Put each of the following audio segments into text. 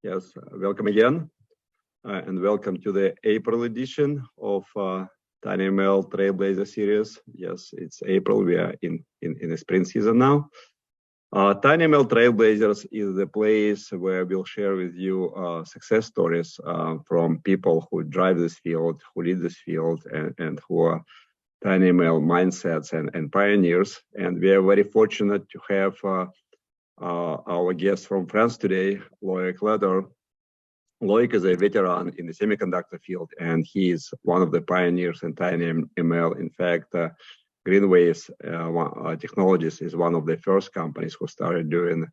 Yes, welcome again, and welcome to the April edition of tinyML Trailblazers series. Yes, it's April. We are in the spring season now. tinyML Trailblazers is the place where we'll share with you success stories from people who drive this field, who lead this field, and who are tinyML mindsets and pioneers. And we are very fortunate to have our guest from France today, Loic Lietar. Loic is a veteran in the semiconductor field, and he is one of the pioneers in tinyML. In fact, Greenwaves Technologies is one of the first companies who started doing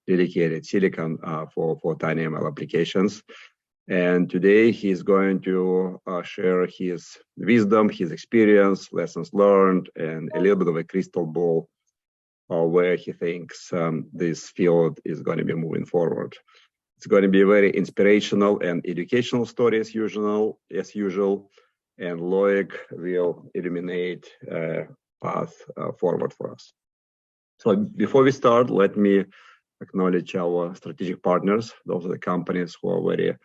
dedicated silicon for tinyML applications. And today he's going to share his wisdom, his experience, lessons learned, and a little bit of a crystal ball where he thinks this field is going to be moving forward. It's going to be a very inspirational and educational story as usual, and Loic will illuminate a path forward for us. So before we start, let me acknowledge our strategic partners. Those are the companies who are very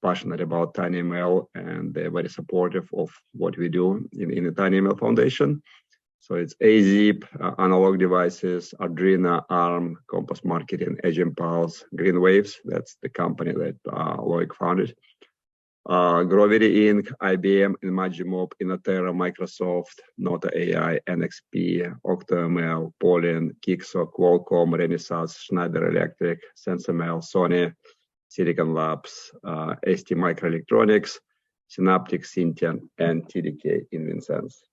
passionate about tinyML, and they're very supportive of what we do in the tinyML Foundation. So it's AZIP, Analog Devices, Arduino, ARM, Compass Marketing, Edge Impulse, Greenwaves, that's the company that Loic founded, Gravity Inc., IBM, Imagimob, Inotera, Microsoft, Nota AI, NXP, OctoML, Polin, Kixo, Qualcomm, Renesas, Schneider Electric, SenseML, Sony, Silicon Labs, ST Microelectronics, Synaptic, Syntian, and TDK InvenSense.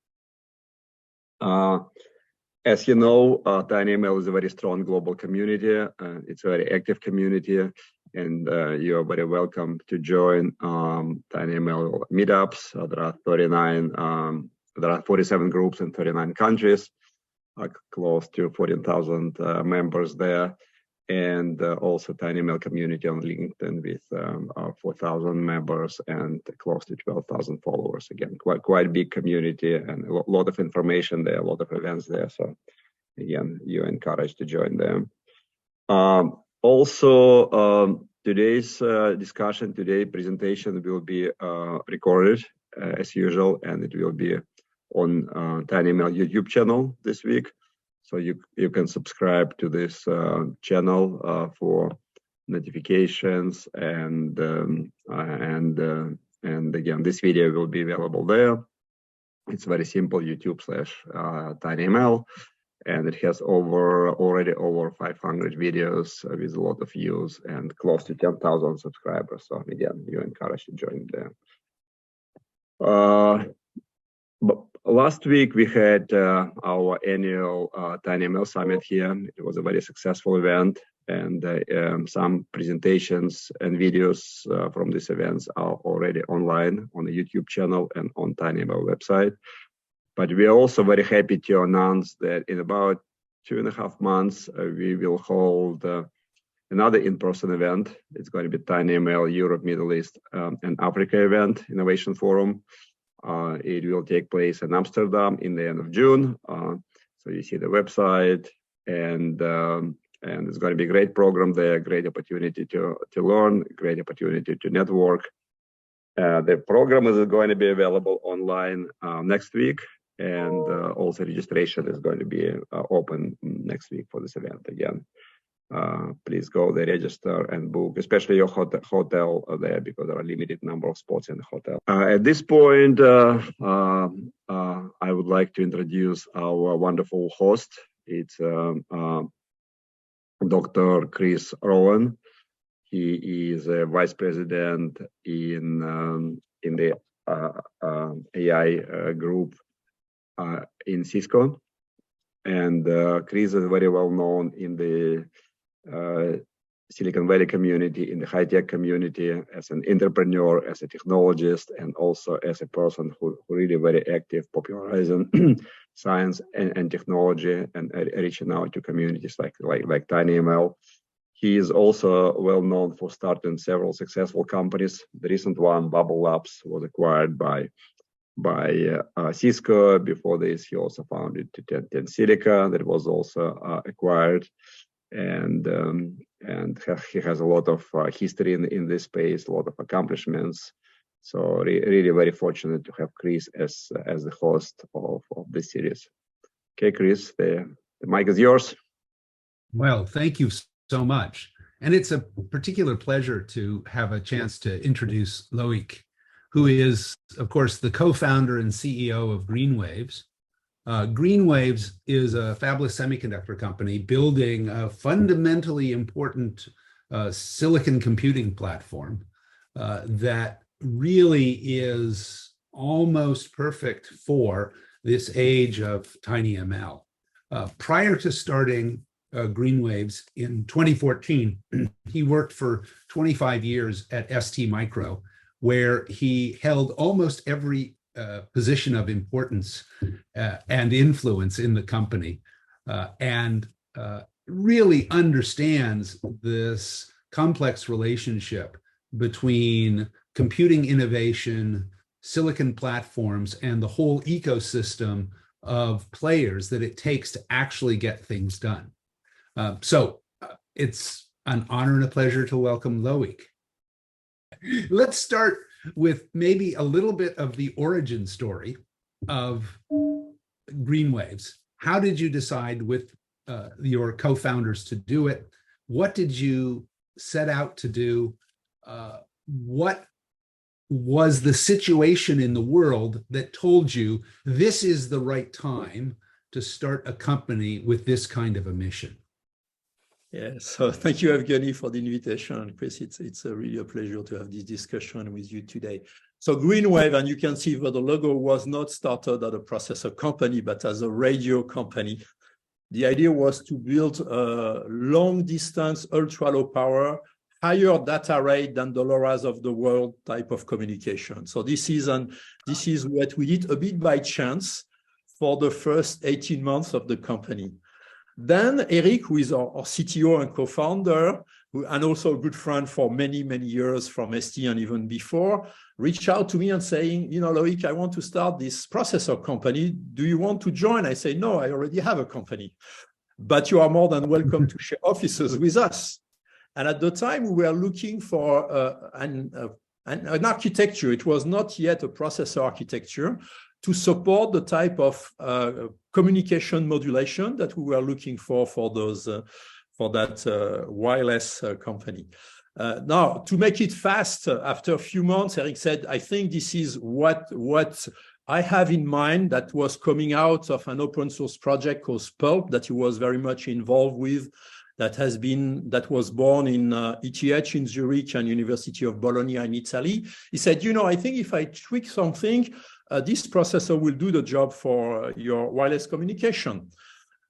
As you know, tinyML is a very strong global community. It's a very active community, and you are very welcome to join tinyML meetups. There are 47 groups in 39 countries, close to 14,000 members there, and also tinyML community on LinkedIn with 4,000 members and close to 12,000 followers. Again, quite a big community and a lot of information there, a lot of events there. So again, you're encouraged to join them. Also, today's presentation will be recorded as usual, and it will be on tinyML YouTube channel this week. So you can subscribe to this channel for notifications, and again, this video will be available there. It's very simple, YouTube/tinyML, and it has already over 500 videos with a lot of views and close to 10,000 subscribers. So again, you're encouraged to join there. But last week we had our annual Dynamo Summit here. It was a very successful event, and some presentations and videos from these events are already online on the YouTube channel and on tinyML website. But we are also very happy to announce that in about 2.5 months, we will hold another in-person event. It's going to be tinyML Europe, Middle East, and Africa event, Innovation Forum. It will take place in Amsterdam in the end of June. So you see the website, and it's going to be a great program there, great opportunity to learn, great opportunity to network. The program is going to be available online next week, and also registration is going to be open next week for this event again. Please go there, register and book, especially your hotel there, because there are a limited number of spots in the hotel. At this point, I would like to introduce our wonderful host. It's Dr. Chris Rowan. He is a vice president in the AI group in Cisco, and Chris is very well known in the Silicon Valley community, in the high-tech community, as an entrepreneur, as a technologist, and also as a person who really very active popularizing science and technology and reaching out to communities like tinyML. He is also well known for starting several successful companies. The recent one, Bubble Labs, was acquired by Cisco. Before this, he also founded Tensilica, that was also acquired. And and he has a lot of history in this space, a lot of accomplishments. So really very fortunate to have Chris as the host of this series. Okay, Chris, the mic is yours. Well, thank you so much. And it's a particular pleasure to have a chance to introduce Loic, who is, of course, the co-founder and CEO of Greenwaves. Greenwaves is a fabless semiconductor company building a fundamentally important silicon computing platform that really is almost perfect for this age of tinyML. Prior to starting Greenwaves in 2014, he worked for 25 years at ST Micro, where he held almost every position of importance and influence in the company, and really understands this complex relationship between computing innovation, silicon platforms, and the whole ecosystem of players that it takes to actually get things done. So it's an honor and a pleasure to welcome Loic. Let's start with maybe a little bit of the origin story of Greenwaves. How did you decide with your co-founders to do it? What did you set out to do? What was the situation in the world that told you this is the right time to start a company with this kind of a mission? Yeah, so thank you, Evgeny, for the invitation. Chris, it's really a pleasure to have this discussion with you today. So Greenwave, and you can see that the logo was not started as a processor company, but as a radio company. The idea was to build a long-distance, ultra-low power, higher data rate than the LoRa's of the world type of communication. So this is what we did a bit by chance for the first 18 months of the company. Then Eric, who is our CTO and co-founder, and also a good friend for many, many years from ST and even before, reached out to me and saying, you know, Loic, I want to start this processor company. Do you want to join? I say, no, I already have a company, but you are more than welcome to share offices with us. And at the time, we were looking for an architecture. It was not yet a processor architecture to support the type of communication modulation that we were looking for that wireless company. Now, to make it fast, after a few months, Eric said, I think this is what I have in mind, that was coming out of an open source project called Pulp that he was very much involved with, that was born in ETH in Zurich and University of Bologna in Italy. He said, you know, I think if I tweak something, this processor will do the job for your wireless communication.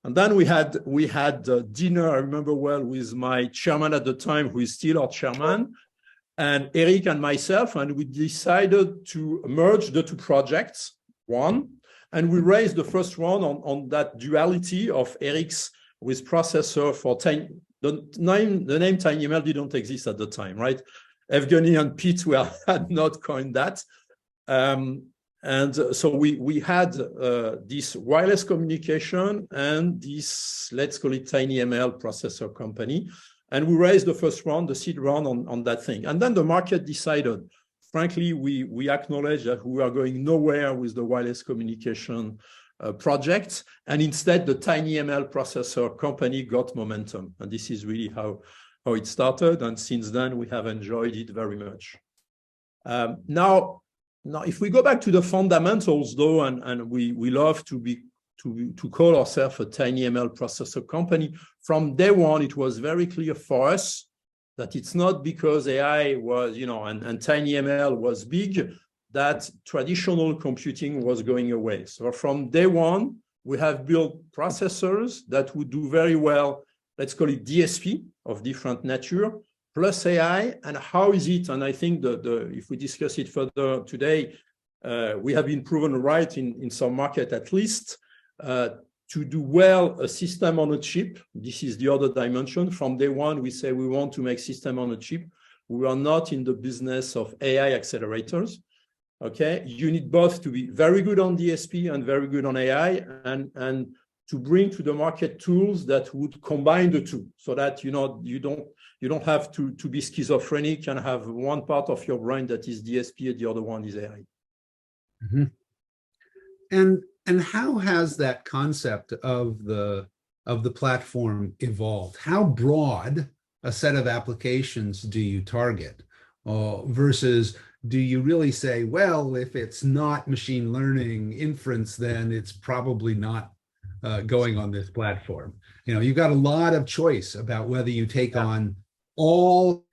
And then we had dinner, I remember well, with my chairman at the time, who is still our chairman, and Eric and myself, and we decided to merge the two projects, and we raised the first round on that duality of Eric's with processor for the name tinyML didn't exist at the time, right? Evgeny and Pete had not coined that. And so we had this wireless communication and this, let's call it tinyML processor company. And we raised the first round, the seed round on that thing. And then the market decided. Frankly, we acknowledge that we are going nowhere with the wireless communication project. And instead, the tinyML processor company got momentum. And this is really how it started. And since then, we have enjoyed it very much. Now, if we go back to the fundamentals, though, and we love to call ourselves a tinyML processor company, from day one, it was very clear for us that it's not because AI was, and tinyML was big, that traditional computing was going away. So from day one, we have built processors that would do very well, let's call it DSP of different nature, plus AI, and how is it? And I think if we discuss it further today, we have been proven right in some market at least to do well a system on a chip. This is the other dimension. From day one, we say we want to make system on a chip. We are not in the business of AI accelerators. Okay, you need both to be very good on DSP and very good on AI, and to bring to the market tools that would combine the two, so that you You don't have to be schizophrenic and have one part of your brain that is DSP and the other one is AI. Mm-hmm. And how has that concept of the platform evolved? How broad a set of applications do you target versus do you really say, well, if it's not machine learning inference, then it's probably not going on this platform? You know, you've got a lot of choice about whether you take on all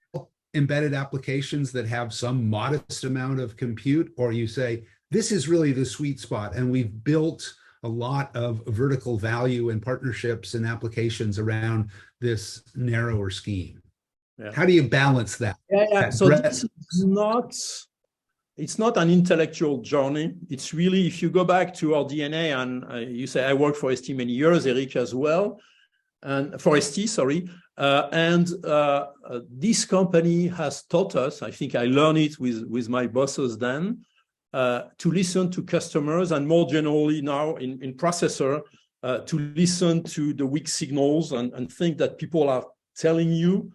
embedded applications that have some modest amount of compute, or you say, this is really the sweet spot, and we've built a lot of vertical value and partnerships and applications around this narrower scheme. Yeah. How do you balance that? So this is it's not an intellectual journey. It's really, if you go back to our DNA, and you say, I worked for ST many years, Eric as well, and for ST, sorry. This company has taught us, I think I learned it with my bosses then, to listen to customers, and more generally now in processor, to listen to the weak signals and think that people are telling you,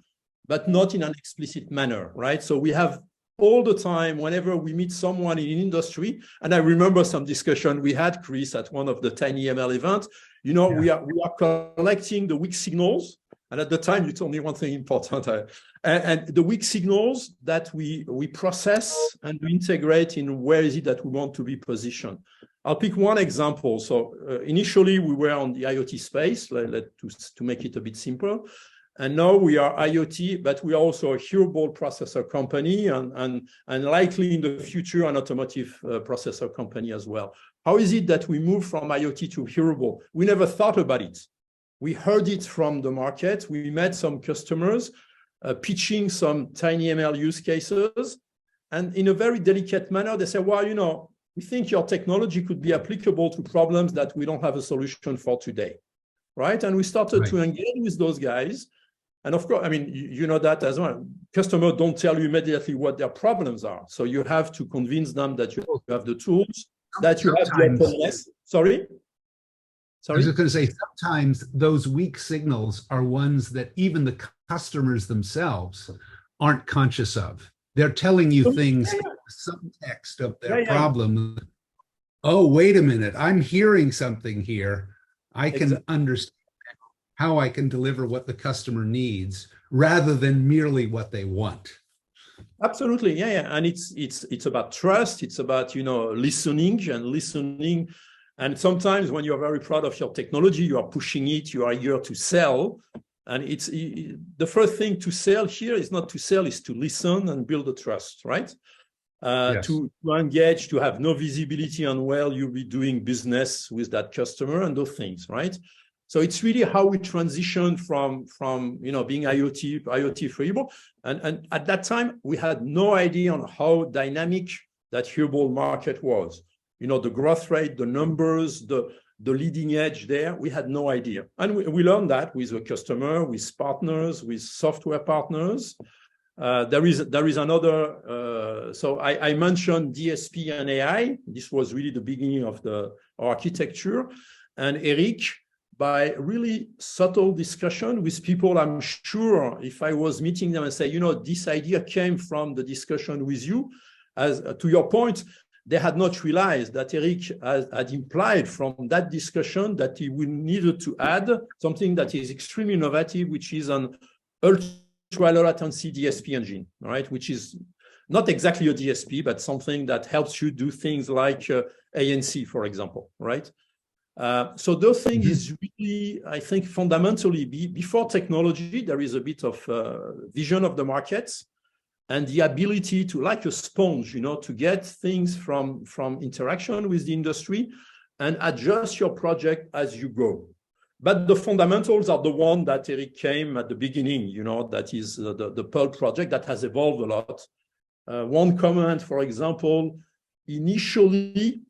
but not in an explicit manner, right? So we have all the time, whenever we meet someone in industry, and I remember some discussion we had, Chris, at one of the tinyML events, you know, we are collecting the weak signals. And at the time, you told me one thing important, and the weak signals that we process and we integrate in where is it that we want to be positioned. I'll pick one example. So initially, we were on the IoT space, to make it a bit simpler. And now we are IoT, but we are also a hearable processor company, and likely in the future, an automotive processor company as well. How is it that we move from IoT to hearable? We never thought about it. We heard it from the market. We met some customers pitching some tinyML use cases. And in a very delicate manner, they said, well, you know, we think your technology could be applicable to problems that we don't have a solution for today, right? And we started to engage with those guys. And of course, I mean, you know that as well. Customers don't tell you immediately what their problems are. So you have to convince them that you have the tools, that you have the openness. Sorry? I was just going to say, sometimes those weak signals are ones that even the customers themselves aren't conscious of. They're telling you things, subtext of their problem. Oh, wait a minute, I'm hearing something here. I can understand how I can deliver what the customer needs rather than merely what they want. Absolutely, and it's about trust. It's about, you know, listening. And sometimes when you're very proud of your technology, you are pushing it, you are here to sell. And it's the first thing to sell here is not to sell, is to listen and build the trust, right? To engage, to have no visibility on where you'll be doing business with that customer and those things, right? So it's really how we transition from you know, being IoT hearable. And at that time, we had no idea on how dynamic that hearable market was. You know, the growth rate, the numbers, the leading edge there, we had no idea. And we learned that with the customer, with partners, with software partners. There is another, so I mentioned DSP and AI. This was really the beginning of our architecture. And Eric, by really subtle discussion with people, I'm sure if I was meeting them and say, you know, this idea came from the discussion with you, as to your point, they had not realized that Eric had implied from that discussion that he needed to add something that is extremely innovative, which is an ultra-low latency DSP engine, right? Which is not exactly a DSP, but something that helps you do things like ANC, for example, right? So those things is really, I think, fundamentally, before technology, there is a bit of vision of the markets and the ability to, like a sponge, you know, to get things from interaction with the industry and adjust your project as you go. But the fundamentals are the one that Eric came at the beginning, you know, that is the Pearl project that has evolved a lot. One comment, for example, initially,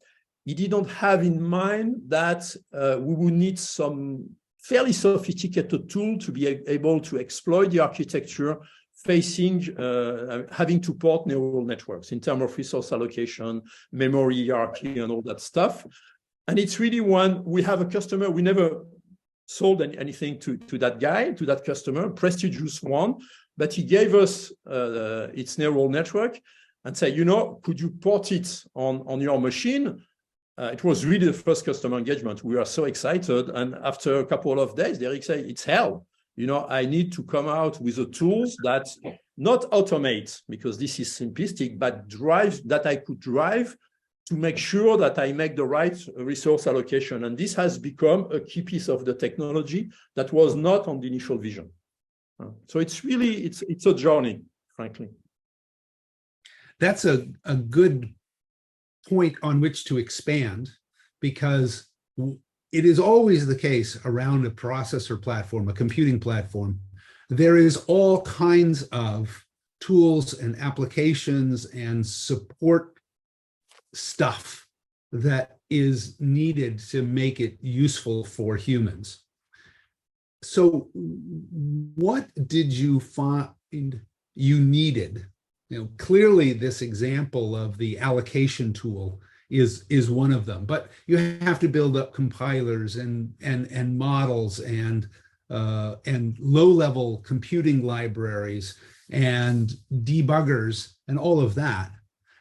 he didn't have in mind that we would need some fairly sophisticated tool to be able to exploit the architecture facing having to port neural networks in terms of resource allocation, memory hierarchy, and all that stuff. And it's really one, we have a customer, we never sold anything to that guy, to that customer, prestigious one, but he gave us its neural network and said, could you port it on your machine? It was really the first customer engagement. We were so excited. And after a couple of days, Derek said, it's hell. I need to come out with the tools that not automate, because this is simplistic, but that I could drive to make sure that I make the right resource allocation. And this has become a key piece of the technology that was not on the initial vision. So it's really, it's a journey, frankly. That's a good point on which to expand, because it is always the case around a processor platform, a computing platform. There is all kinds of tools and applications and support stuff that is needed to make it useful for humans. So what did you find you needed? Clearly this example of the allocation tool is one of them, but you have to build up compilers and models and low-level computing libraries and debuggers and all of that.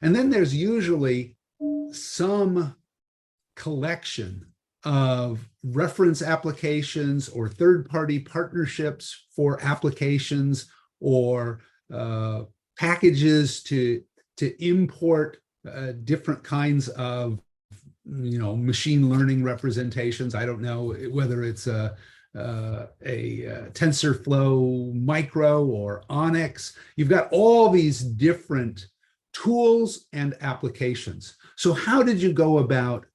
And then there's usually some collection of reference applications or third-party partnerships for applications or packages to import different kinds of machine learning representations. I don't know whether it's a TensorFlow Micro or Onyx. You've got all these different tools and applications. So how did you go about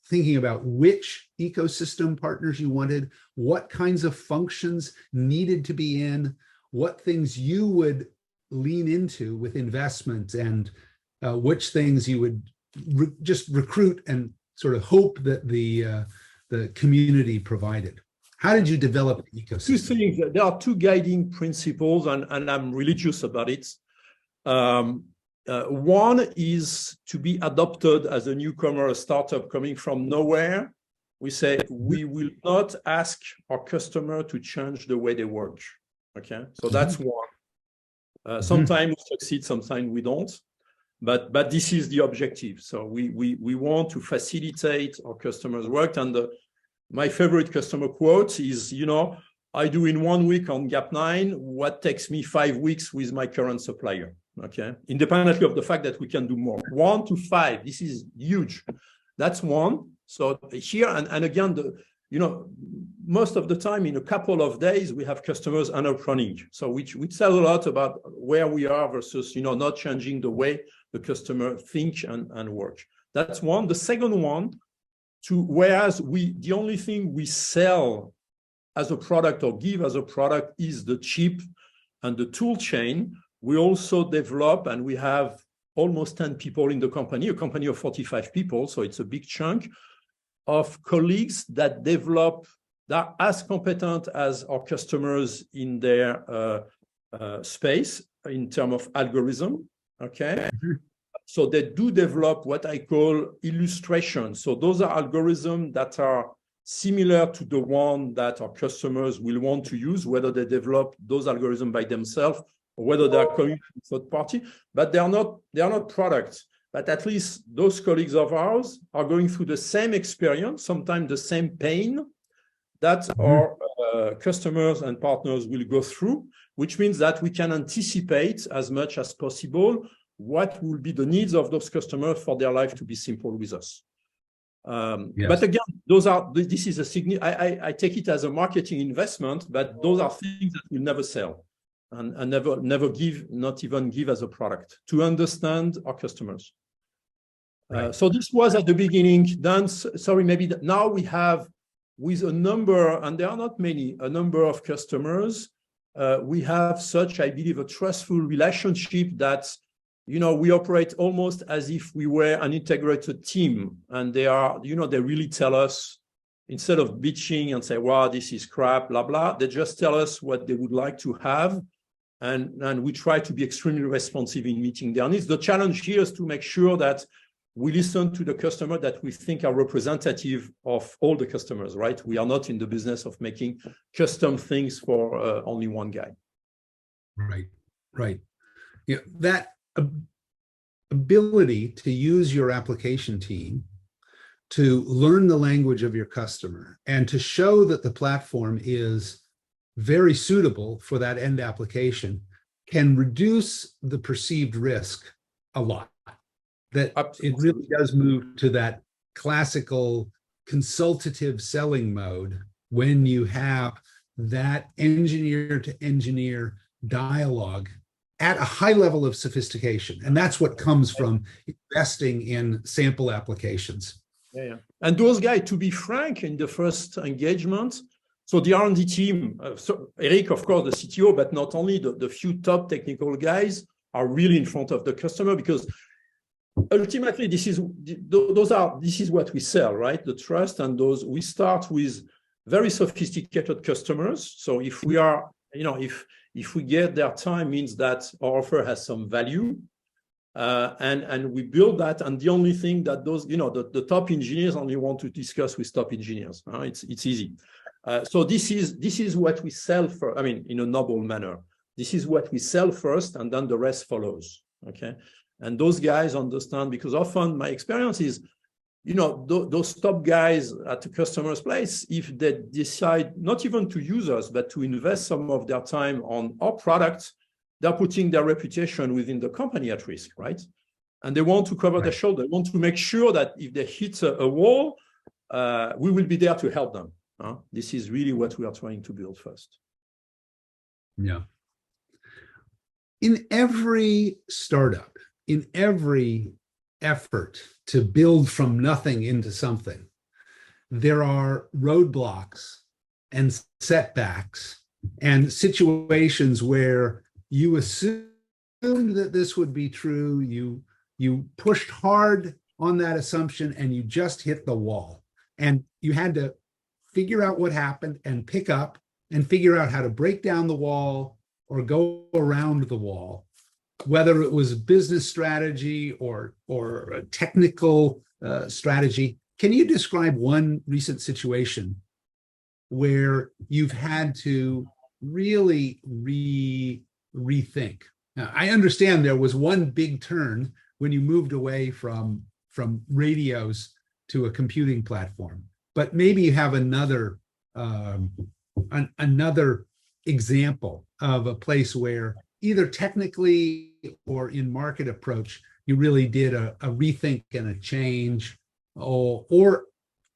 thinking about which ecosystem partners you wanted, what kinds of functions needed to be in, what things you would lean into with investment, and which things you would just recruit and sort of hope that the community provided? How did you develop the ecosystem? Two things. There are two guiding principles, and I'm religious about it. One is to be adopted as a newcomer, a startup coming from nowhere. We say we will not ask our customer to change the way they work. Okay, so that's one. Sometimes we succeed, sometimes we don't. But this is the objective. So we want to facilitate our customers' work. And my favorite customer quote is, I do in 1 week on Gap 9 what takes me 5 weeks with my current supplier. Okay, independently of the fact that we can do more. 1 to 5. This is huge. That's one. So here and again, most of the time in a couple of days we have customers end up running. So we tell a lot about where we are versus not changing the way the customer think and work. That's one. The second one, whereas the only thing we sell as a product or give as a product is the chip and the tool chain, we also develop, and we have almost 10 people in the company, a company of 45 people, so it's a big chunk of colleagues that develop, that are as competent as our customers in their space in terms of algorithm, okay? So they do develop what I call illustrations. So those are algorithms that are similar to the one that our customers will want to use, whether they develop those algorithms by themselves or whether they are coming from third party, but they are not products. But at least those colleagues of ours are going through the same experience, sometimes the same pain that our customers and partners will go through, which means that we can anticipate as much as possible what will be the needs of those customers for their life to be simple with us. Yes. But again, this is I take it as a marketing investment, but those are things that we'll never sell and never give, not even give as a product, to understand our customers. Right. So this was at the beginning. Then, sorry, maybe now we have, with a number, and there are not many, a number of customers, we have such, I believe, a trustful relationship that, we operate almost as if we were an integrated team. And they are, they really tell us, instead of bitching and say, wow, this is crap, blah, blah, they just tell us what they would like to have. And we try to be extremely responsive in meeting their needs. The challenge here is to make sure that we listen to the customer that we think are representative of all the customers, right? We are not in the business of making custom things for only one guy. Right. Right. Yeah, that ability to use your application team to learn the language of your customer and to show that the platform is very suitable for that end application can reduce the perceived risk a lot. That Absolutely. It really does move to that classical consultative selling mode when you have that engineer to engineer dialogue at a high level of sophistication. And that's what comes from investing in sample applications. Yeah. And those guys, to be frank, in the first engagement, so the R&D team, so Eric, of course, the CTO, but not only the few top technical guys are really in front of the customer, because ultimately this is what we sell, right? The trust, and those we start with very sophisticated customers. So if we are, if we get their time, means that our offer has some value. And we build that, and the only thing that those, the top engineers only want to discuss with top engineers. It's easy. So this is what we sell for. I mean, in a noble manner. This is what we sell first, and then the rest follows. Okay, and those guys understand, because often my experience is, those top guys at the customer's place, if they decide not even to use us, but to invest some of their time on our product, they're putting their reputation within the company at risk, right? And they want to cover their shoulder. They want to make sure that if they hit a wall, we will be there to help them. This is really what we are trying to build first. Yeah. In every startup, in every effort to build from nothing into something, there are roadblocks and setbacks and situations where you assumed that this would be true, you pushed hard on that assumption, and you just hit the wall. And you had to figure out what happened and pick up and figure out how to break down the wall or go around the wall, whether it was business strategy or a technical strategy. Can you describe one recent situation where you've had to really rethink? Now, I understand there was one big turn when you moved away from radios to a computing platform, but maybe you have another example of a place where either technically or in market approach, you really did a rethink and a change, or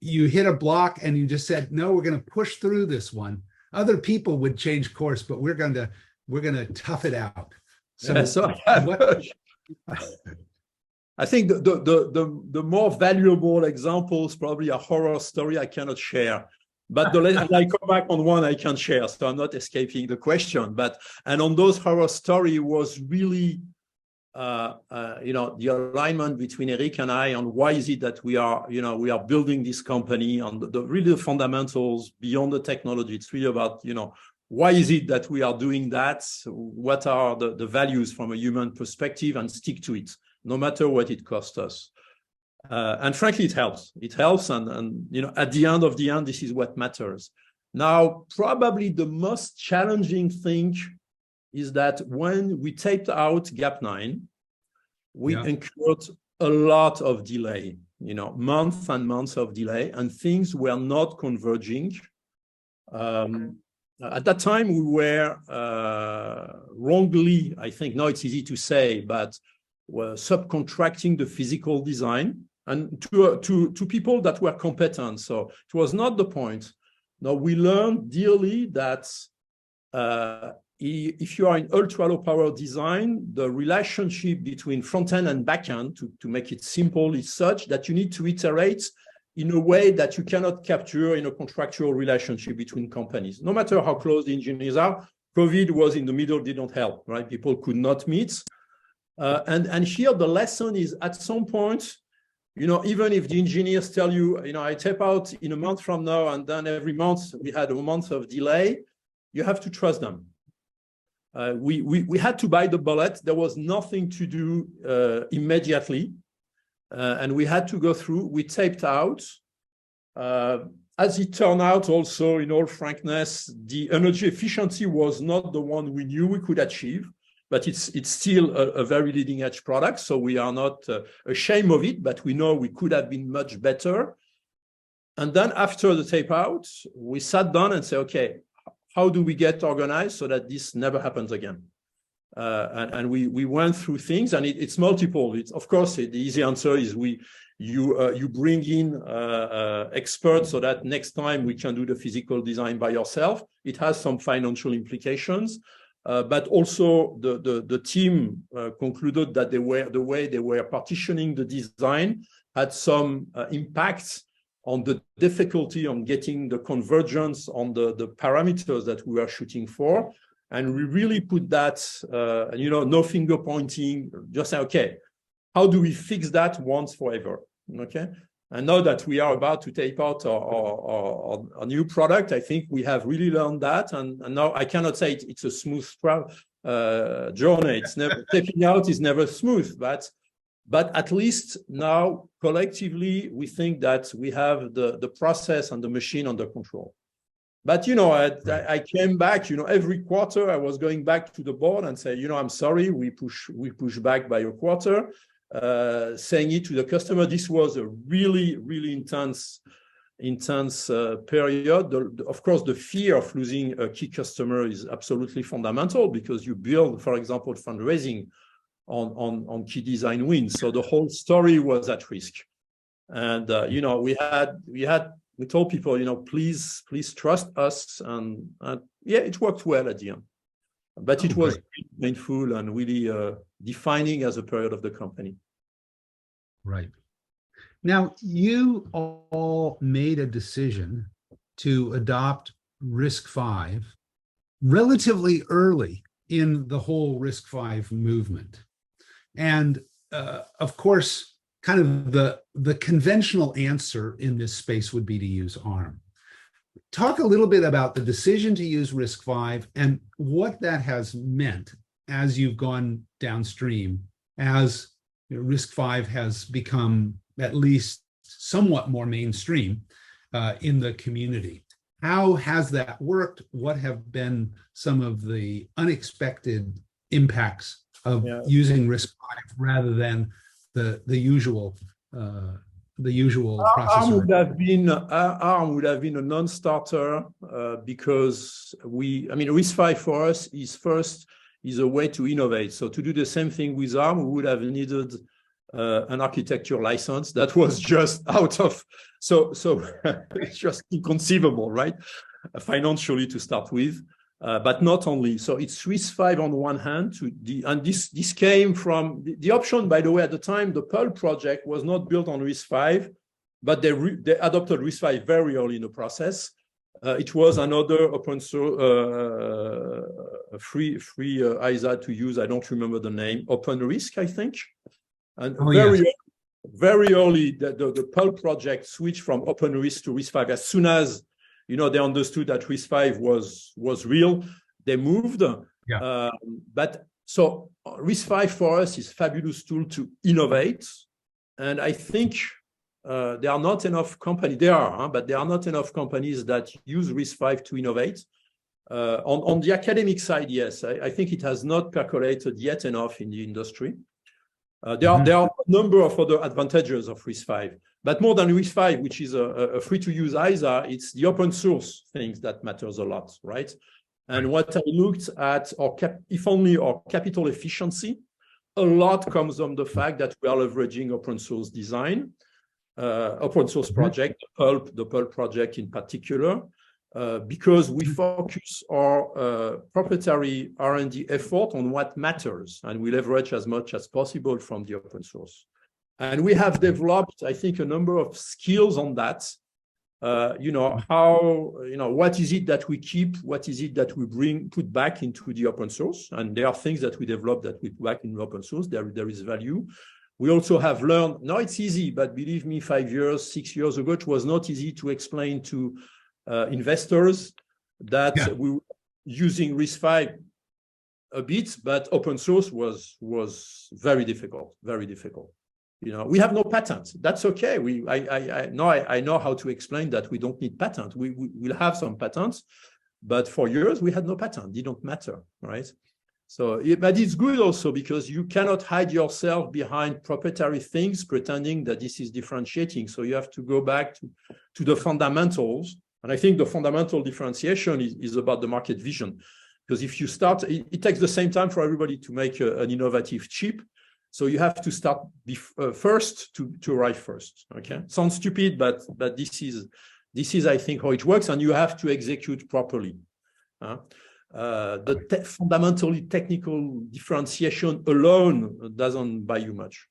you hit a block and you just said, no, we're going to push through this one. Other people would change course, but we're going to tough it out. So I think the more valuable example is probably a horror story I cannot share. But I come back on one I can share, so I'm not escaping the question. And on those horror story was really, the alignment between Eric and I on why is it that we are building this company on the really fundamentals beyond the technology. It's really about, why is it that we are doing that? What are the values from a human perspective, and stick to it, no matter what it costs us. And frankly, it helps. It helps, and at the end of the end, this is what matters. Now, probably the most challenging thing is that when we taped out Gap9, we incurred a lot of delay, months and months of delay, and things were not converging. At that time, we were wrongly, I think, now it's easy to say, but were subcontracting the physical design and to people that were competent. So it was not the point. Now, we learned dearly that if you are in ultra-low power design, the relationship between front-end and back-end, to make it simple, is such that you need to iterate in a way that you cannot capture in a contractual relationship between companies. No matter how close the engineers are, COVID was in the middle, didn't help, right? People could not meet. And here the lesson is, at some point, even if the engineers tell you, I tape out in a month from now, and then every month we had a month of delay, you have to trust them. We had to bite the bullet. There was nothing to do immediately. And we had to go through. We taped out. As it turned out, also, in all frankness, the energy efficiency was not the one we knew we could achieve. but it's still a very leading edge product. So we are not ashamed of it, but we know we could have been much better. And then after the tape out, we sat down and said, okay, how do we get organized so that this never happens again? And we went through things, and it's multiple. Of course, the easy answer is you bring in experts so that next time we can do the physical design by yourself. It has some financial implications, but also the team concluded that the way they were partitioning the design had some impacts on the difficulty on getting the convergence on the parameters that we were shooting for. And we really put that, no finger pointing, just say, okay, how do we fix that once forever? Okay. And now that we are about to tape out our new product, I think we have really learned that. And now I cannot say it's a smooth journey. It's never, taping out is never smooth, but at least now collectively, we think that we have the process and the machine under control. But, I came back, every quarter I was going back to the board and say, I'm sorry, we push back by a quarter, saying it to the customer. This was a really, really intense period. Of course, the fear of losing a key customer is absolutely fundamental, because you build, for example, fundraising on key design wins. So the whole story was at risk. And, we told people, please trust us. And it worked well at the end. But it was really painful and really defining as a period of the company. Right. Now, you all made a decision to adopt RISC-V relatively early in the whole RISC-V movement. And of course, kind of the conventional answer in this space would be to use ARM. Talk a little bit about the decision to use RISC-V and what that has meant as you've gone downstream, as RISC-V has become at least somewhat more mainstream in the community. How has that worked? What have been some of the unexpected impacts of using RISC-V rather than the usual processor? ARM would have been a non-starter because RISC-V for us is a way to innovate. So to do the same thing with ARM, we would have needed an architecture license that was just out of, so it's just inconceivable, right? Financially to start with. But not only. So it's RISC-V on one hand, and this came from the option, by the way, at the time, the Pearl project was not built on RISC-V, but they adopted RISC-V very early in the process. It was another open source, free ISA to use. I don't remember the name, OpenRISC, I think. And very early, the Pearl project switched from OpenRISC to RISC-V. As soon as they understood that RISC-V was real, they moved. But so RISC-V for us is a fabulous tool to innovate. And I think there are not enough companies, but there are not enough companies that use RISC-V to innovate. On the academic side, yes, I think it has not percolated yet enough in the industry. There are a number of other advantages of RISC-V. But more than RISC-V, which is a free-to-use ISA, it's the open source things that matters a lot, right? And what I looked at, if only our capital efficiency, a lot comes from the fact that we are leveraging open source design, open source project, the Pearl project in particular, because we focus our proprietary R&D effort on what matters, and we leverage as much as possible from the open source. And we have developed, I think, a number of skills on that. What is it that we keep? What is it that we put back into the open source? And there are things that we develop that we put back in the open source. There is value. We also have learned, now it's easy, but believe me, 5 years, 6 years ago, it was not easy to explain to investors that we were using RISC-V a bit, but open source was very difficult, very difficult. We have no patent. That's okay. I know how to explain that we don't need patent. We'll have some patents, but for years we had no patent. It didn't matter, right? But it's good also because you cannot hide yourself behind proprietary things, pretending that this is differentiating. So you have to go back to the fundamentals. And I think the fundamental differentiation is about the market vision. Because if you start, it takes the same time for everybody to make an innovative chip. So you have to start first to arrive first. Okay, sounds stupid, but this is I think how it works, and you have to execute properly. The fundamentally technical differentiation alone doesn't buy you much.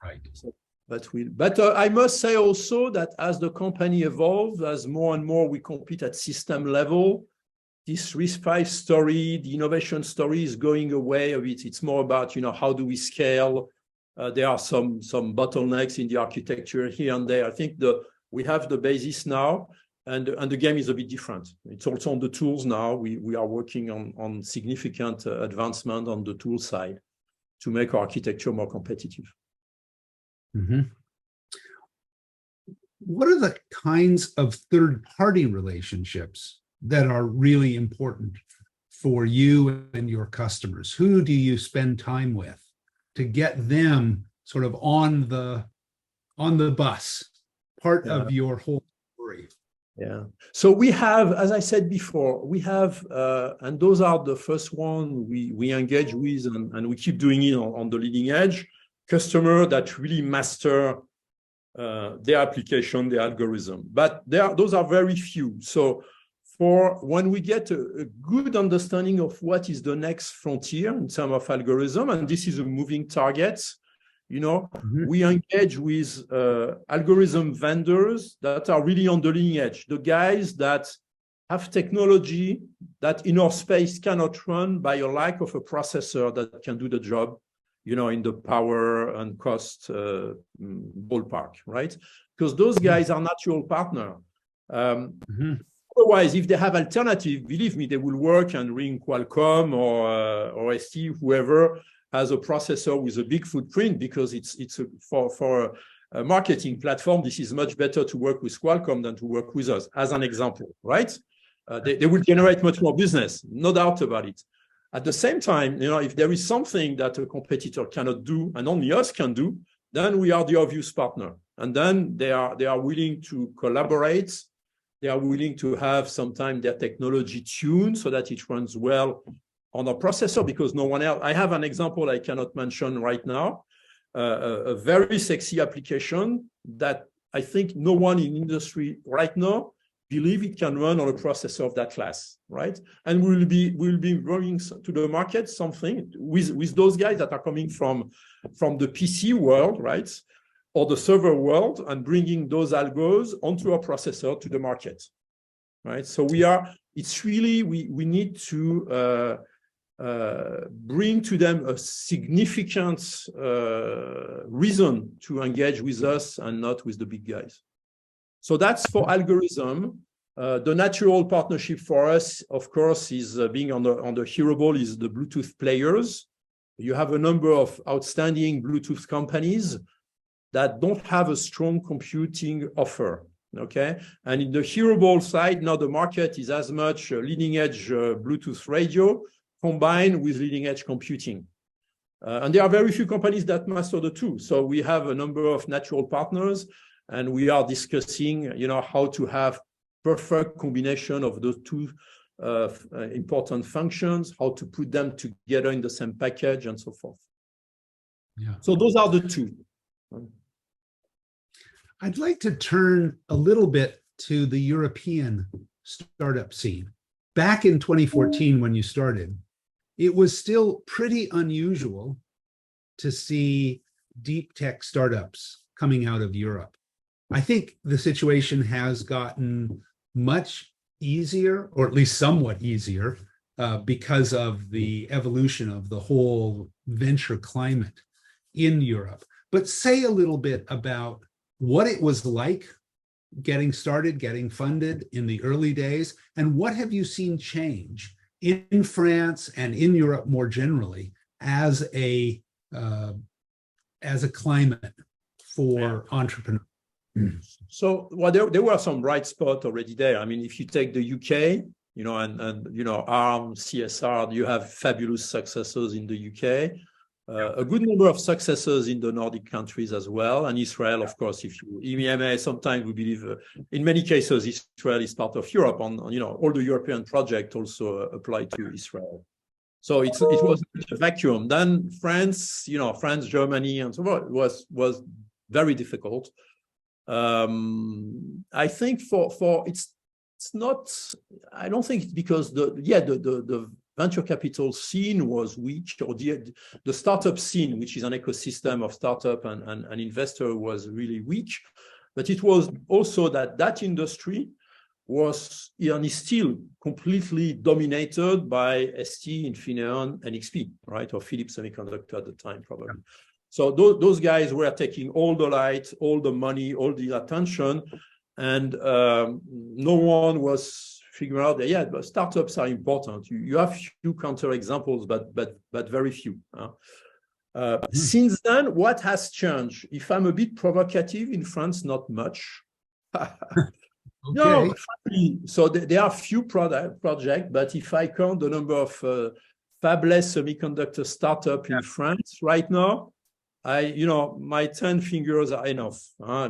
Right. So, but I must say also that as the company evolves, as more and more we compete at system level, this RISC-V story, the innovation story is going away a bit. It's more about, how do we scale? There are some bottlenecks in the architecture here and there. I think we have the basis now, and the game is a bit different. It's also on the tools now. We are working on significant advancement on the tool side to make our architecture more competitive. Mm-hmm. What are the kinds of third-party relationships that are really important for you and your customers? Who do you spend time with to get them sort of on the bus, part of your whole story? Yeah. So we have, as I said before, we have, and those are the first one we engage with, and we keep doing it on the leading edge, customer that really master their application, their algorithm. But those are very few. So for when we get a good understanding of what is the next frontier in terms of algorithm, and this is a moving target, we engage with algorithm vendors that are really on the leading edge, the guys that have technology that in our space cannot run by a lack of a processor that can do the job, in the power and cost ballpark, right? Because those guys are natural partner. Otherwise, if they have alternative, believe me, they will work and ring Qualcomm or ST, whoever has a processor with a big footprint, because for a marketing platform, this is much better to work with Qualcomm than to work with us, as an example, right? They will generate much more business, no doubt about it. At the same time, if there is something that a competitor cannot do and only us can do, then we are the obvious partner. And then they are willing to collaborate. They are willing to have sometimes their technology tuned so that it runs well on a processor, because no one else. I have an example I cannot mention right now, a very sexy application that I think no one in industry right now believe it can run on a processor of that class, right? And we'll be bringing to the market something with those guys that are coming from the PC world, right? Or the server world, and bringing those algos onto a processor to the market, right? So it's really, we need to bring to them a significant reason to engage with us and not with the big guys. So that's for algorithm. The natural partnership for us, of course, is being on the hearable is the Bluetooth players. You have a number of outstanding Bluetooth companies that don't have a strong computing offer, okay? And in the hearable side, now the market is as much leading edge Bluetooth radio combined with leading edge computing. And there are very few companies that master the two. So we have a number of natural partners, and we are discussing, how to have perfect combination of those two important functions, how to put them together in the same package, and so forth. Yeah. So those are the two. I'd like to turn a little bit to the European startup scene. Back in 2014, when you started, it was still pretty unusual to see deep tech startups coming out of Europe. I think the situation has gotten much easier, or at least somewhat easier, because of the evolution of the whole venture climate in Europe. But say a little bit about what it was like getting started, getting funded in the early days, and what have you seen change in France and in Europe more generally as a climate for entrepreneurs? So, well, there were some bright spots already there. I mean, if you take the UK, you know, and you know, ARM, CSR, you have fabulous successes in the UK. A good number of successes in the Nordic countries as well, and Israel, of course. If you EMEA, sometimes we believe, in many cases, Israel is part of Europe. On you know, all the European projects also apply to Israel. So it was a vacuum. Then France, you know, France, Germany, and so on was very difficult. I think for it's not. I don't think it's because the venture capital scene was weak, or the startup scene, which is an ecosystem of startup and investor, was really weak. But it was also that industry was and is still completely dominated by ST, Infineon, NXP, right? Or Philips Semiconductor at the time, probably. Yeah. So those guys were taking all the light, all the money, all the attention, and no one was figuring out that, yeah, but startups are important. You have few counter examples, but very few. Since then, what has changed? If I'm a bit provocative, in France, not much. Okay. No, so there are few projects, but if I count the number of fabless semiconductor startup in France right now, my 10 fingers are enough.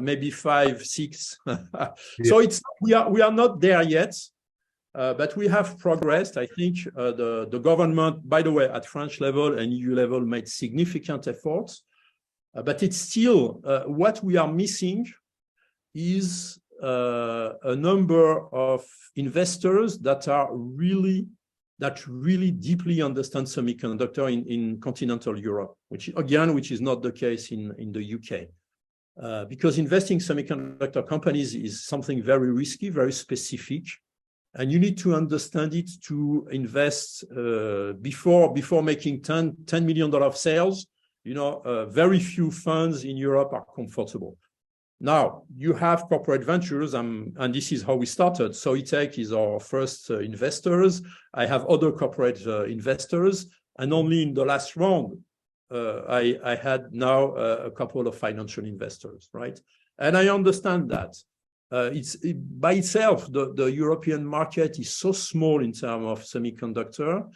Maybe 5, 6. So we are not there yet, but we have progressed. I think the government, by the way, at French level and EU level, made significant efforts, but it's still what we are missing is a number of investors that really deeply understand semiconductor in continental Europe, which is not the case in the UK, because investing semiconductor companies is something very risky, very specific, and you need to understand it to invest before making $10 million of sales. You know, very few funds in Europe are comfortable. Now, you have corporate ventures, and this is how we started. Soitec is our first investors. I have other corporate investors, and only in the last round, I had now a couple of financial investors, right? And I understand that. By itself, the European market is so small in terms of semiconductor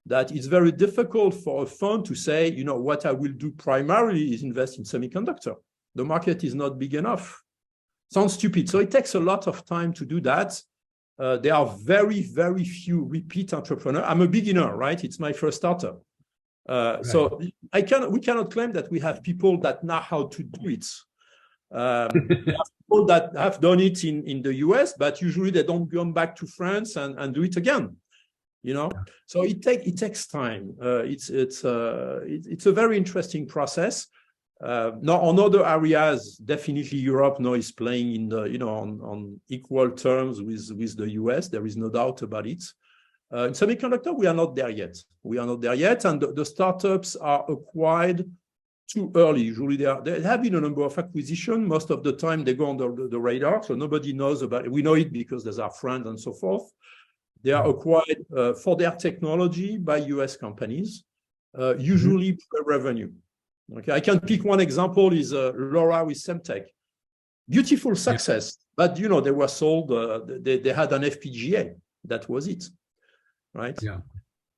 that it's very difficult for a fund to say, you know, what I will do primarily is invest in semiconductor. The market is not big enough. Sounds stupid. So it takes a lot of time to do that. There are very, very few repeat entrepreneurs. I'm a beginner, right? It's my first startup. Right. So we cannot claim that we have people that know how to do it. There are people that have done it in the US, but usually they don't come back to France and do it again. You know, so it takes time. It's a very interesting process. Now, on other areas, definitely Europe now is playing in the, you know, on equal terms with the US. There is no doubt about it. In semiconductor, we are not there yet. And the startups are acquired too early. Usually, there have been a number of acquisitions. Most of the time, they go under the radar, so nobody knows about it. We know it because there's our friends and so forth. They are acquired for their technology by US companies, usually pre-revenue. Okay, I can pick one example is Laura with Semtech. Beautiful success, but you know, they were sold, they had an FPGA. That was it, right? Yeah.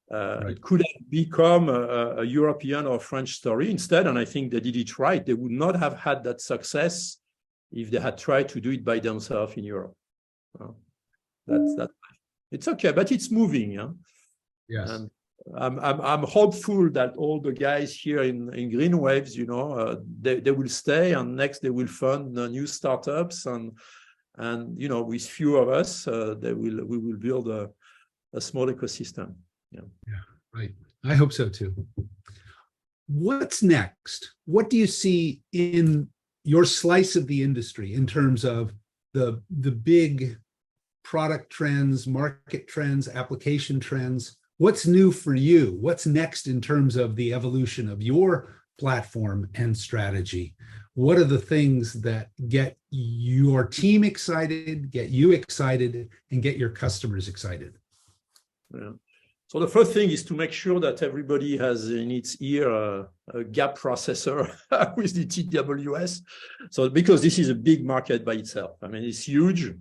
Right. It could have become a European or French story instead, and I think they did it right. They would not have had that success if they had tried to do it by themselves in Europe. It's okay, but it's moving. Yeah. Yes. And I'm hopeful that all the guys here in Greenwaves, you know, they will stay, and next they will fund new startups, and you know, with few of us, we will build a small ecosystem. Yeah, right. I hope so too. What's next? What do you see in your slice of the industry in terms of the big product trends, market trends, application trends? What's new for you? What's next in terms of the evolution of your platform and strategy? What are the things that get your team excited, get you excited, and get your customers excited? Yeah. So the first thing is to make sure that everybody has in its ear a gap processor with the TWS. So because this is a big market by itself. I mean, it's huge.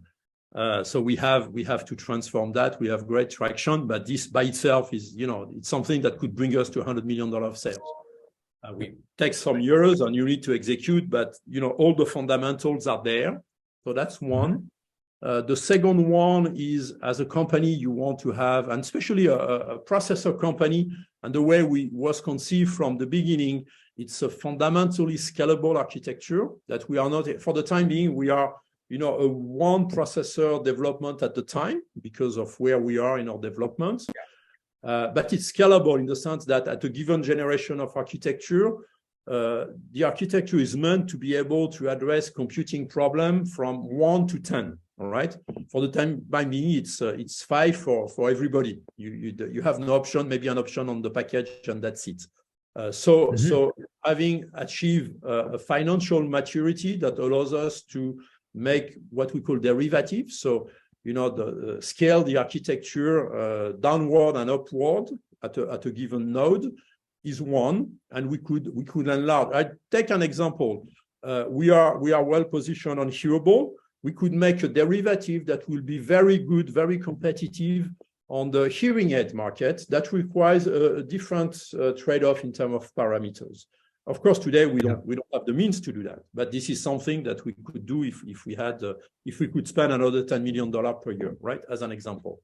So we have to transform that. We have great traction, but this by itself is, it's something that could bring us to $100 million of sales. We take some years and you need to execute, but all the fundamentals are there. So that's one. The second one is, as a company, you want to have, and especially a processor company, and the way we was conceived from the beginning, it's a fundamentally scalable architecture that we are not, for the time being, we are, a one processor development at the time because of where we are in our development. But it's scalable in the sense that at a given generation of architecture, the architecture is meant to be able to address computing problem from 1 to 10. All right. For the time being, it's 5 for everybody. You have no option, maybe an option on the package, and that's it. So having achieved a financial maturity that allows us to make what we call derivatives. So scale the architecture downward and upward at a given node is one, and we could enlarge. I take an example. We are well positioned on hearable. We could make a derivative that will be very good, very competitive on the hearing aid market. That requires a different trade-off in terms of parameters. Of course, today we don't have the means to do that, but this is something that we could do if we could spend another $10 million per year, right? As an example.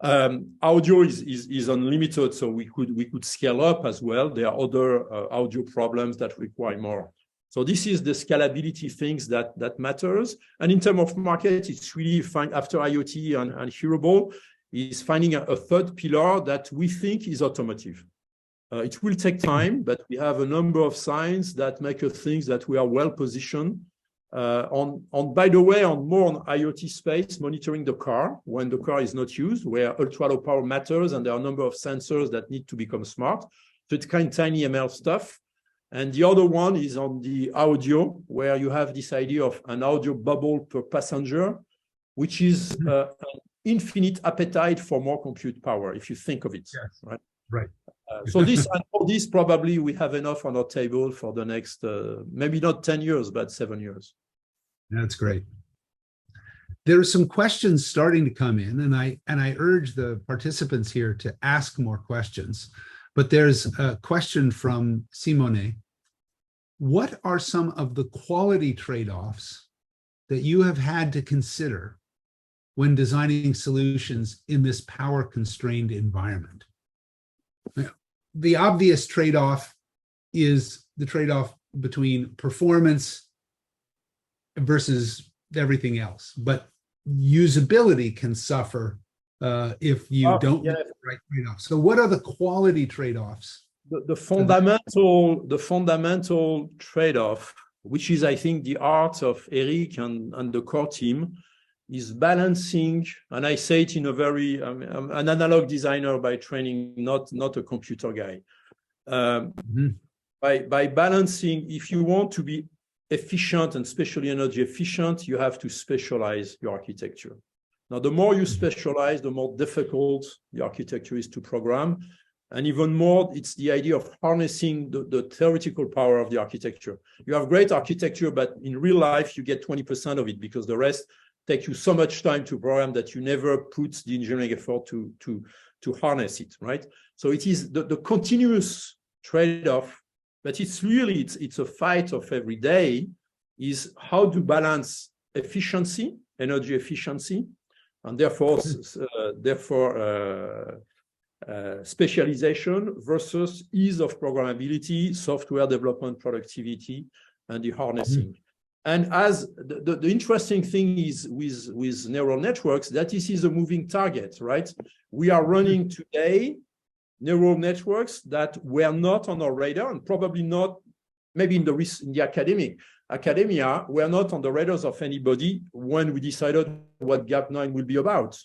Audio is unlimited, so we could scale up as well. There are other audio problems that require more. So this is the scalability things that matters. And in terms of market, it's really after IoT and hearable is finding a third pillar that we think is automotive. It will take time, but we have a number of signs that make us think that we are well positioned. By the way, more on IoT space, monitoring the car when the car is not used, where ultra low power matters, and there are a number of sensors that need to become smart. So it's kind of tinyML stuff. And the other one is on the audio, where you have this idea of an audio bubble per passenger, which is an infinite appetite for more compute power, if you think of it. Yes. Right. Right. So this probably we have enough on our table for the next, maybe not 10 years, but 7 years. That's great. There are some questions starting to come in, and I urge the participants here to ask more questions. But there's a question from Simone. What are some of the quality trade-offs that you have had to consider when designing solutions in this power-constrained environment? The obvious trade-off is the trade-off between performance versus everything else, but usability can suffer if you don't make the right trade-off. So what are the quality trade-offs? The fundamental trade-off, which is, I think, the art of Eric and the core team, is balancing, and I say it in a very, I'm an analog designer by training, not a computer guy. By balancing, if you want to be efficient and especially energy efficient, you have to specialize your architecture. Now, the more you specialize, the more difficult the architecture is to program. And even more, it's the idea of harnessing the theoretical power of the architecture. You have great architecture, but in real life, you get 20% of it because the rest take you so much time to program that you never put the engineering effort to harness it, right? So it is the continuous trade-off, but it's really, it's a fight of every day, is how to balance efficiency, energy efficiency, and therefore specialization versus ease of programmability, software development productivity, and the harnessing. And as the interesting thing is with neural networks, that this is a moving target, right? We are running today neural networks that were not on our radar, and probably not, maybe in the academia, were not on the radars of anybody when we decided what Gap9 will be about.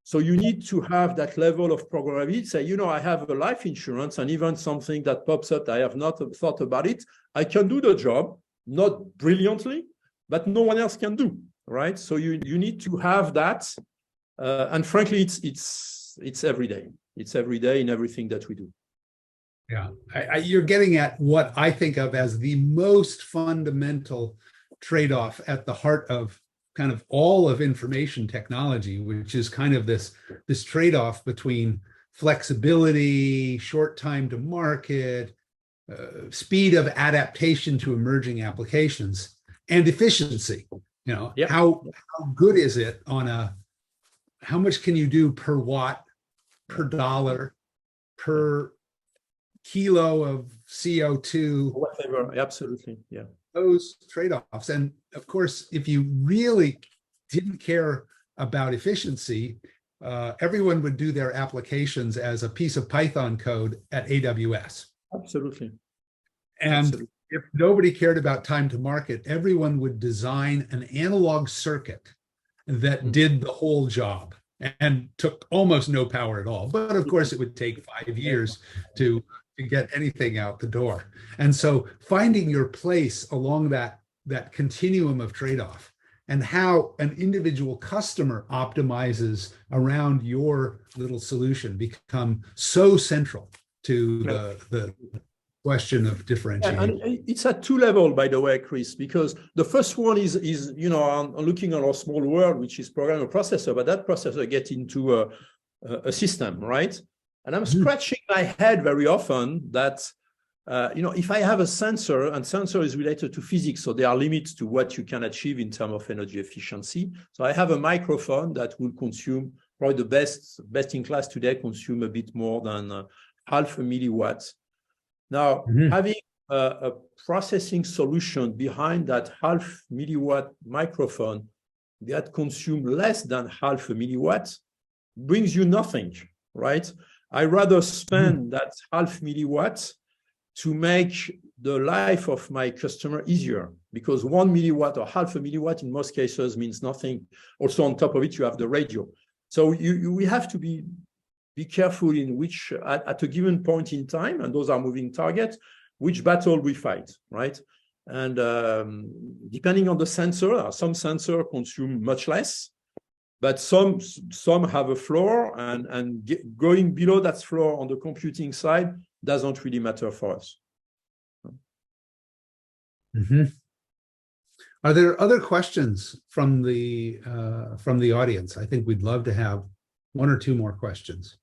So you need to have that level of programmability. Say, I have a life insurance, and even something that pops up, I have not thought about it. I can do the job, not brilliantly, but no one else can do, right? So you need to have that, and frankly, it's every day. It's every day in everything that we do. Yeah, you're getting at what I think of as the most fundamental trade-off at the heart of kind of all of information technology, which is kind of this trade-off between flexibility, short time to market, speed of adaptation to emerging applications, and efficiency. You know, Yep. how good is it on how much can you do per watt, per dollar, per kilo of CO2? Whatever, absolutely, yeah. Those trade-offs. And of course, if you really didn't care about efficiency, everyone would do their applications as a piece of Python code at AWS. Absolutely. And Absolutely. if nobody cared about time to market, everyone would design an analog circuit that did the whole job and took almost no power at all. But of course, it would take 5 years to get anything out the door. And so finding your place along that continuum of trade-off and how an individual customer optimizes around your little solution become so central to the question of differentiation. And it's at two levels, by the way, Chris, because the first one is you know, I'm looking at our small world, which is programmer processor, but that processor gets into a system, right? And I'm scratching my head very often that, you know, if I have a sensor, and sensor is related to physics, so there are limits to what you can achieve in terms of energy efficiency. So I have a microphone that will consume, probably the best in class today, consume a bit more than 0.5 milliwatts. Now, having a processing solution behind that 0.5 milliwatt microphone that consumes less than 0.5 milliwatt brings you nothing, right? I rather spend that 0.5 milliwatt to make the life of my customer easier, because 1 milliwatt or 0.5 milliwatt in most cases means nothing. Also, on top of it, you have the radio. So we have to be careful in which, at a given point in time, and those are moving targets, which battle we fight, right? And depending on the sensor, some sensors consume much less, but some have a floor, and going below that floor on the computing side doesn't really matter for us. Are there other questions from the audience? I think we'd love to have 1 or 2 more questions.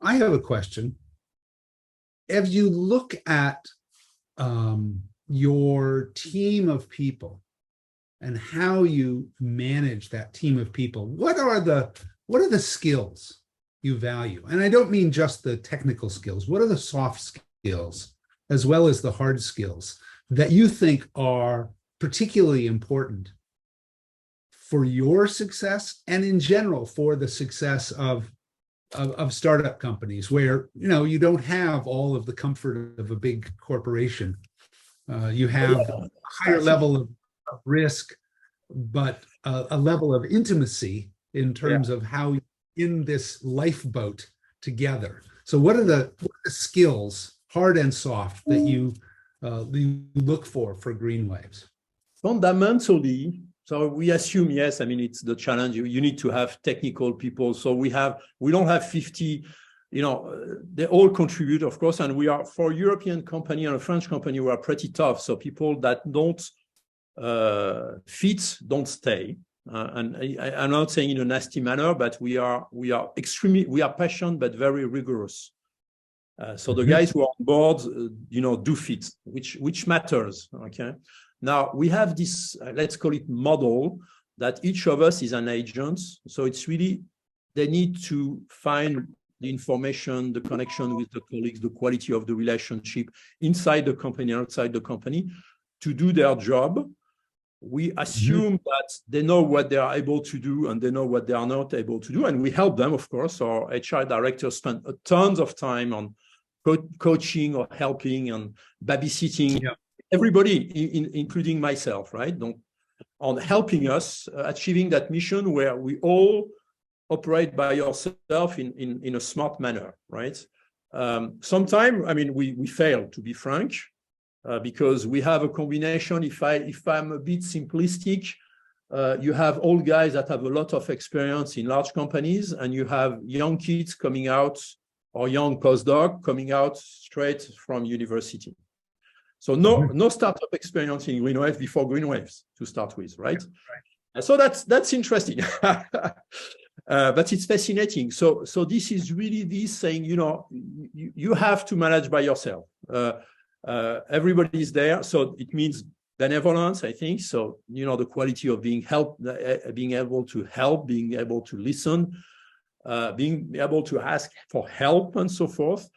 I have a question. As you look at your team of people and how you manage that team of people, what are the skills you value? And I don't mean just the technical skills. What are the soft skills as well as the hard skills that you think are particularly important for your success and in general for the success of startup companies, where you don't have all of the comfort of a big corporation? You have a higher level of risk, but a level of intimacy in terms of how you're in this lifeboat together. So what are the skills, hard and soft, that you look for Greenwaves? Fundamentally, so we assume, yes, I mean, it's the challenge. You need to have technical people. So we don't have 50, they all contribute, of course. And we are, for a European company and a French company, we are pretty tough. So people that don't fit, don't stay. And I'm not saying in a nasty manner, but we are passionate, but very rigorous. So the guys who are on board, do fit, which matters, okay? Now, we have this, let's call it model, that each of us is an agent. So it's really, they need to find the information, the connection with the colleagues, the quality of the relationship inside the company, outside the company, to do their job. We assume that they know what they are able to do and they know what they are not able to do. And we help them, of course. Our HR directors spend tons of time on coaching or helping and babysitting. Yeah. Everybody, including myself, right? On helping us achieving that mission where we all operate by ourselves in a smart manner, right? Sometimes, I mean, we fail, to be frank, because we have a combination. If I'm a bit simplistic, you have old guys that have a lot of experience in large companies, and you have young kids coming out, or young postdoc coming out straight from university. So no startup experience in Greenwaves before Greenwaves to start with, right? So that's interesting. But it's fascinating. So this is really this saying, you have to manage by yourself. Everybody is there. So it means benevolence, I think. So, the quality of being able to help, being able to listen, being able to ask for help and so forth.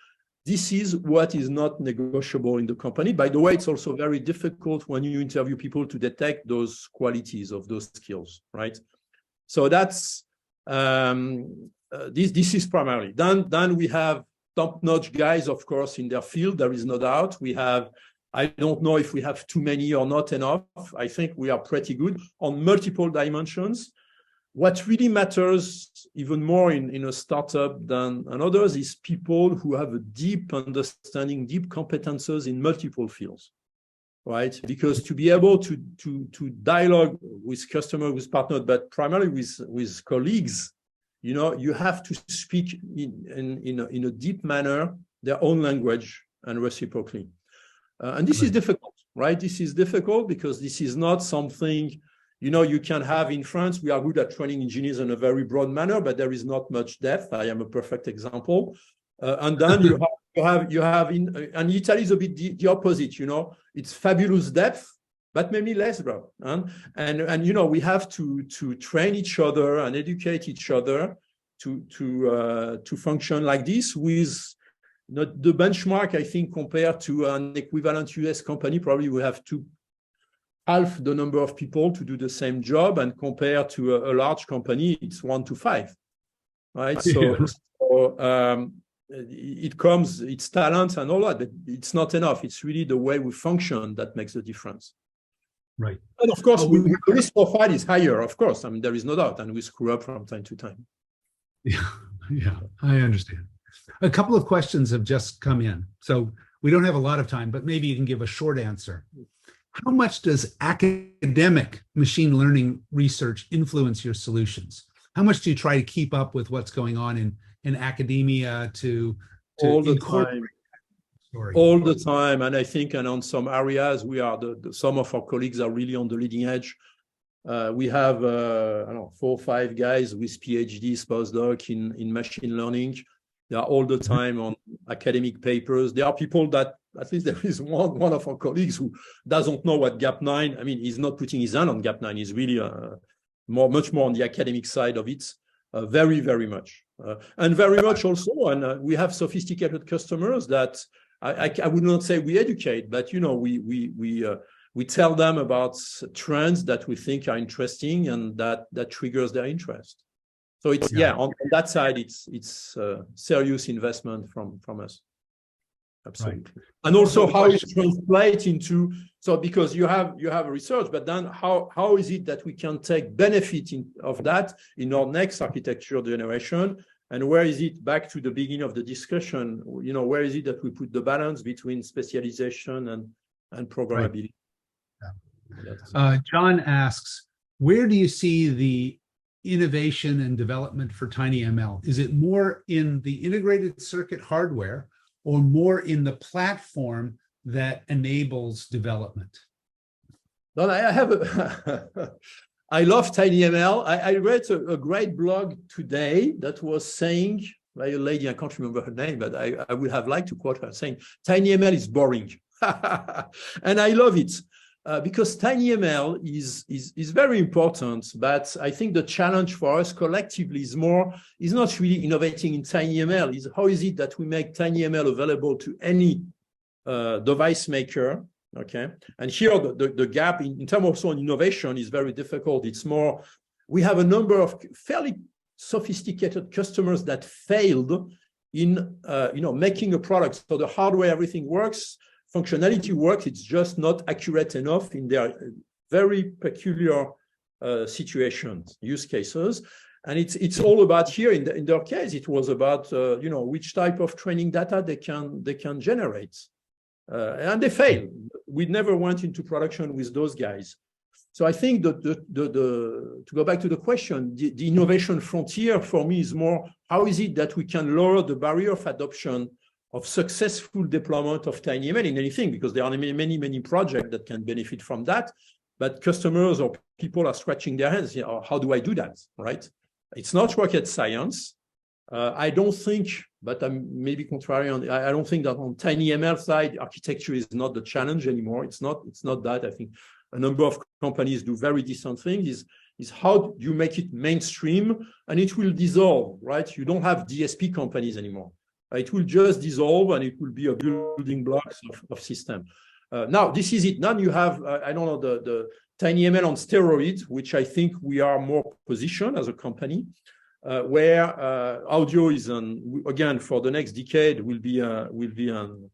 This is what is not negotiable in the company. By the way, it's also very difficult when you interview people to detect those qualities of those skills, right? So that's this is primarily. Then we have top-notch guys, of course, in their field. There is no doubt. I don't know if we have too many or not enough. I think we are pretty good on multiple dimensions. What really matters even more in a startup than others is people who have a deep understanding, deep competences in multiple fields, right? Because to be able to dialogue with customers, with partners, but primarily with colleagues, you have to speak in a deep manner their own language and reciprocally. And this is difficult, right? This is difficult because this is not something, you can have in France. We are good at training engineers in a very broad manner, but there is not much depth. I am a perfect example. And then you have and Italy is a bit the opposite, it's fabulous depth, but maybe less broad. And we have to train each other and educate each other to function like this with the benchmark, I think, compared to an equivalent US company, probably we have half the number of people to do the same job, and compared to a large company, it's 1 to 5, right? It's talent and all that, but it's not enough. It's really the way we function that makes the difference. Right. And of course, the risk profile is higher, of course. I mean, there is no doubt, and we screw up from time to time. Yeah, I understand. A couple of questions have just come in. So we don't have a lot of time, but maybe you can give a short answer. How much does academic machine learning research influence your solutions? How much do you try to keep up with what's going on in academia to all the time? All the time. And I think, and on some areas, we are some of our colleagues are really on the leading edge. We have 4 or 5 guys with PhDs, postdoc in machine learning. They are all the time on academic papers. There are people that, at least there is one of our colleagues who doesn't know what GAP9. I mean, he's not putting his hand on GAP9. He's really much more on the academic side of it, very, very much. And very much also, and we have sophisticated customers that I would not say we educate, but we tell them about trends that we think are interesting and that triggers their interest. So it's on that side, it's serious investment from us. Absolutely. Right. And also how it translates into, so because you have research, but then how is it that we can take benefit of that in our next architecture generation? And where is it, back to the beginning of the discussion, where is it that we put the balance between specialization and programmability? Right. John asks, where do you see the innovation and development for tinyML? Is it more in the integrated circuit hardware or more in the platform that enables development? Well, I love tinyML. I read a great blog today that was saying, by a lady, I can't remember her name, but I would have liked to quote her, saying, tinyML is boring. And I love it. Because tinyML is very important, but I think the challenge for us collectively is not really innovating in tinyML, is how is it that we make tinyML available to any device maker, okay? And here the gap in terms of also innovation is very difficult. It's more, we have a number of fairly sophisticated customers that failed in making a product. So the hardware, everything works, functionality works, it's just not accurate enough in their very peculiar situations, use cases. And it's all about here, in their case, it was about, which type of training data they can generate. And they failed. We never went into production with those guys. So I think that to go back to the question, the innovation frontier for me is more, how is it that we can lower the barrier of adoption successful deployment of tinyML in anything, because there are many projects that can benefit from that. But customers or people are scratching their heads. You know, how do I do that? Right? It's not rocket science. I don't think, but I'm maybe contrary on. I don't think that on tinyML side, architecture is not the challenge anymore. It's not that. I think a number of companies do very decent things. Is how you make it mainstream, and it will dissolve. Right? You don't have DSP companies anymore. It will just dissolve, and it will be a building blocks of system. Now, this is it. Now you have, I don't know, the tinyML on steroids, which I think we are more positioned as a company, where audio is again for the next decade will be an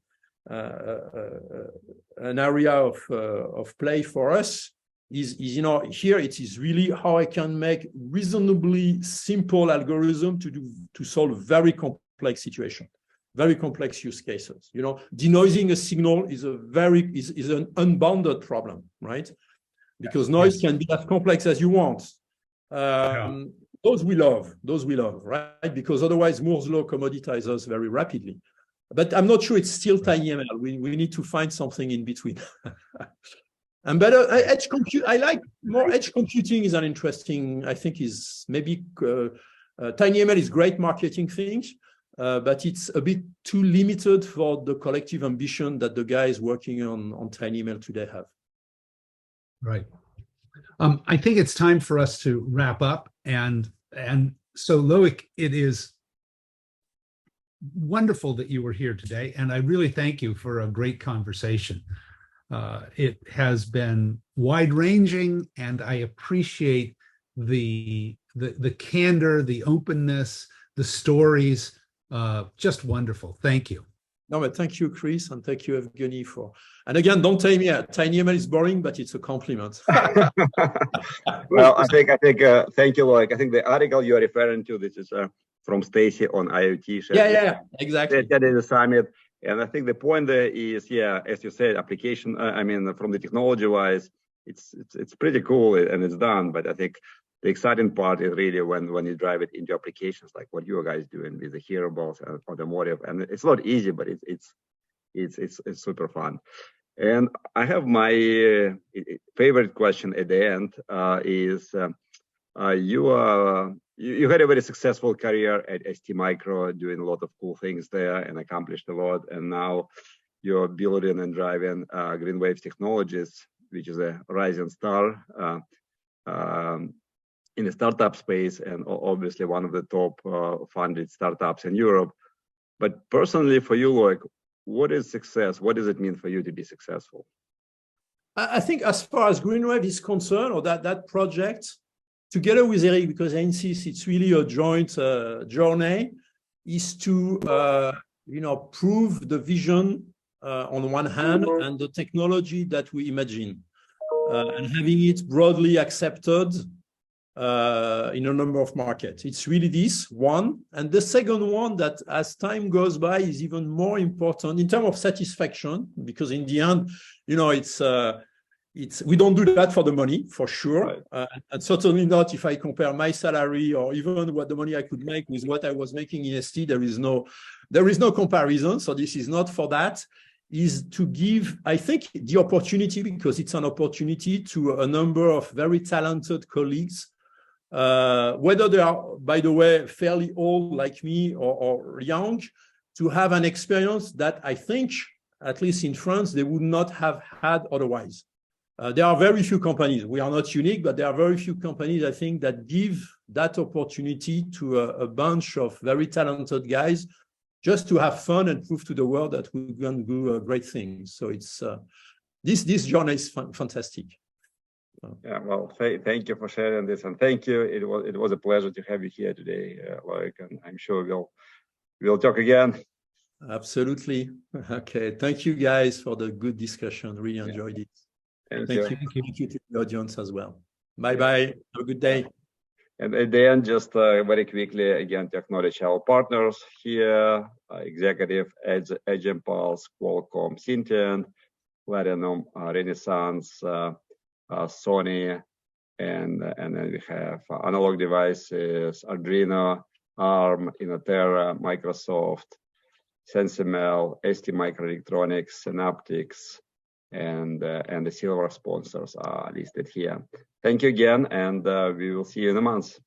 area of play for us. Is you know, here it is really how I can make reasonably simple algorithm to solve very complex situation, very complex use cases. You know, denoising a signal is an unbounded problem, right? Because noise can be as complex as you want. Those we love, right? Because otherwise Moore's law commoditizes us very rapidly. But I'm not sure it's still tinyML. We need to find something in between. And better edge compute. I like more edge computing is an interesting. I think is maybe tinyML is great marketing thing, but it's a bit too limited for the collective ambition that the guys working on tinyML today have. Right. I think it's time for us to wrap up, and so Loic, it is wonderful that you were here today, and I really thank you for a great conversation. It has been wide-ranging, and I appreciate the candor, the openness, the stories. Just wonderful. Thank you. No, but thank you, Chris, and thank you, Evgeny, for. And again, don't tell me tinyML is boring, but it's a compliment. Well, I think thank you, Loic. I think the article you are referring to, this is from Stacy on IoT. Yeah, exactly. That is a summit. And I think the point there is, as you said, application. I mean, from the technology-wise, it's pretty cool and it's done. But I think the exciting part is really when you drive it into applications like what you guys doing with the hearables and automotive. And it's not easy, but it's super fun. And I have my favorite question at the end is you had a very successful career at STMicro, doing a lot of cool things there and accomplished a lot. And now you're building and driving Greenwaves Technologies, which is a rising star in the startup space, and obviously one of the top funded startups in Europe. But personally, for you, Loic, what is success? What does it mean for you to be successful? I think as far as Greenwave is concerned, or that project, together with Eric, because I insist it's really a joint journey, is to prove the vision on one hand and the technology that we imagine, and having it broadly accepted in a number of markets. It's really this one. And the second one that as time goes by is even more important in terms of satisfaction, because in the end, we don't do that for the money, for sure. Right. And certainly not if I compare my salary or even what the money I could make with what I was making in ST, there is no comparison. So this is not for that. Is to give, I think, the opportunity, because it's an opportunity to a number of very talented colleagues, whether they are, by the way, fairly old like me or young, to have an experience that I think, at least in France, they would not have had otherwise. There are very few companies, we are not unique, but there are very few companies, I think, that give that opportunity to a bunch of very talented guys just to have fun and prove to the world that we can do great things. So it's this journey is fantastic. Yeah, well, thank you for sharing this, and thank you. It was a pleasure to have you here today, Loic, and I'm sure we'll talk again. Absolutely. Okay. Thank you guys for the good discussion. Really enjoyed it. Thank you. Thank you to the audience as well. Bye-bye. Have a good day. And at the end, just very quickly, again, to acknowledge our partners here, Executive, Edge Impulse, Qualcomm, Syntiant, Platinum, Renaissance, Sony, and then we have Analog Devices, Arduino, ARM, Inotera, Microsoft. SensiML, ST Microelectronics, Synaptics, and the silver sponsors are listed here. Thank you again, and we will see you in a month.